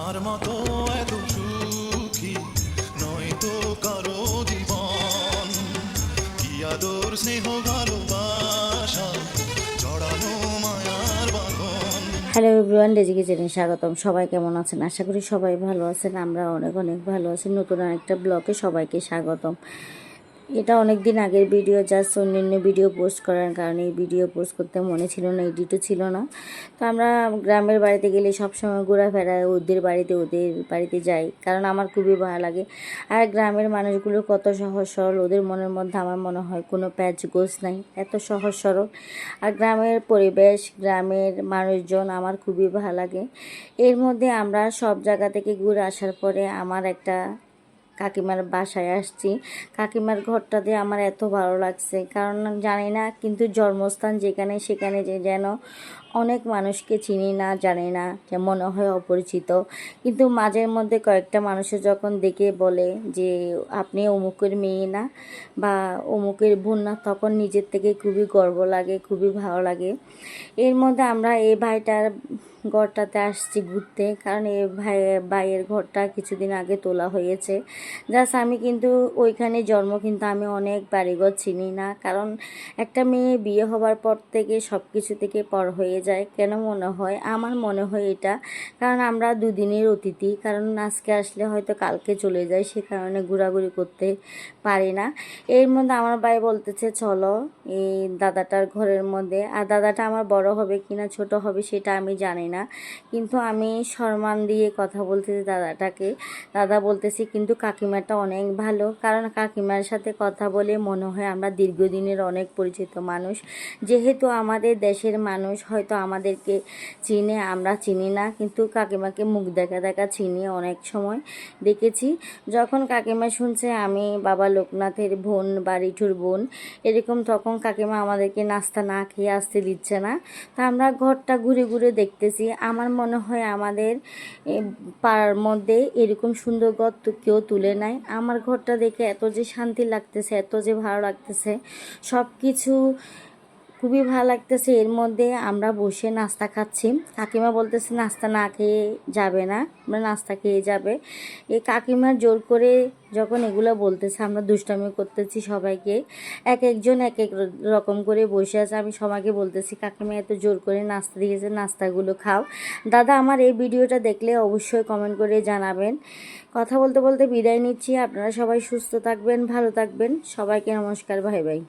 আমার মতো এত সুখী নয় তো কারো জীবন, কি আদর স্নেহ ভালোবাসা জড়ানো মায়ার বাঁধন। হ্যালো এভরিওয়ান, ডেজি কিচেনে স্বাগতম। সবাই কেমন আছেন? আশা করি সবাই ভালো আছেন। আমরা অনেক অনেক ভালো আছি। নতুন আরেকটা ব্লগে সবাইকে স্বাগতম। এটা অনেক দিন আগের ভিডিও, জাস্ট অন্যান্য ভিডিও পোস্ট করার কারণে এই ভিডিও পোস্ট করতে মনে ছিল না, এডিটও ছিল না। তো আমরা গ্রামের বাড়িতে গেলে সবসময় ঘোরাফেরা ওদের বাড়িতে যাই, কারণ আমার খুবই ভালো লাগে। আর গ্রামের মানুষগুলো কত সহজ সরল, ওদের মনের মধ্যে আমার মনে হয় কোনো প্যাচ গোছ নাই, এত সহজ সরল। আর গ্রামের পরিবেশ, গ্রামের মানুষজন আমার খুবই ভালো লাগে। এর মধ্যে আমরা সব জায়গা থেকে ঘুরে আসার পরে আমার একটা কাকিমার বাসায় আসছি। কাকিমার ঘরটাতে আমার এত ভালো লাগছে, কারণ জানি না, কিন্তু জন্মস্থান যেখানে সেখানে যেন অনেক মানুষকে চিনি না, জানি না, যে মনে হয় অপরিচিত। কিন্তু মাঝের মধ্যে কয়েকটা মানুষের যখন দেখে বলে যে আপনি অমুকের মেয়ে না বা অমুকের বোন না, তখন নিজের থেকে খুবই গর্ব লাগে, খুবই ভালো লাগে। এর মধ্যে আমরা এই ভাইটার ঘরটাতে আসছি ঘুরতে, কারণ এই ভাইয়ের ঘরটা কিছুদিন আগে তোলা হয়েছে। জাস্ট আমি কিন্তু ওইখানে জন্ম, কিন্তু আমি অনেক বাড়িঘর চিনি না, কারণ একটা মেয়ে বিয়ে হবার পর থেকে সব কিছু থেকে পর হয়ে যায়। কেন মনে হয়? আমার মনে হয় এটা, কারণ আমরা দুদিনের অতিথি, কারণ আজকে আসলে হয়তো কালকে চলে যায়, সে কারণে ঘোরাঘুরি করতে পারি না। এর মধ্যে আমার ভাই বলতেছে চলো এই দাদাটার ঘরের মধ্যে। আর দাদাটা আমার বড় হবে কিনা ছোট হবে সেটা আমি জানি না, কিন্তু আমি সম্মান দিয়ে কথা বলতেছি দাদাটাকে। দাদা বলতেছি কিন্তু কাকিমাটা অনেক ভালো, কারণ কাকিমার সাথে কথা বলে মনে হয় আমরা দীর্ঘদিনের অনেক পরিচিত মানুষ। যেহেতু আমাদের দেশের মানুষ, হয়তো আমাদেরকে চিনে, আমরা চিনি না, কিন্তু কাকিমাকে মুখ দেখা দেখা চিনি, অনেক সময় দেখেছি। যখন কাকিমা শুনছে আমি বাবা লোকনাথের বোন বা রিঠুর বোন এরকম, তখন কাকিমা আমাদেরকে নাস্তা না খেয়ে আসতে দিচ্ছে না। তা আমরা ঘরটা ঘুরে ঘুরে দেখতেছি। আমার মনে হয় আমাদের পাড়ার মধ্যে এরকম সুন্দর ঘর তো কেউ তুলে নাই। আমার ঘরটা দেখে এত যে শান্তি লাগতেছে, এত যে ভালো লাগতেছে, সব কিছু খুবই ভালো লাগতেছে। এর মধ্যে আমরা বসে নাস্তা খাচ্ছি। কাকিমা বলতেছে নাস্তা না খেয়ে যাবে না, আমরা নাস্তা খেয়ে যাবে। এই কাকিমার জোর করে যখন এগুলো বলতেছে, আমরা দুষ্টামি করতেছি সবাইকে, এক একজন এক এক রকম করে বসে আছে। আমি সবাইকে বলতেছি কাকিমা এত জোর করে নাস্তা দিয়েছে, নাস্তাগুলো খাও। দাদা আমার এই ভিডিওটা দেখলে অবশ্যই কমেন্ট করে জানাবেন। কথা বলতে বলতে বিদায় নিচ্ছি। আপনারা সবাই সুস্থ থাকবেন, ভালো থাকবেন। সবাইকে নমস্কার, বাই বাই।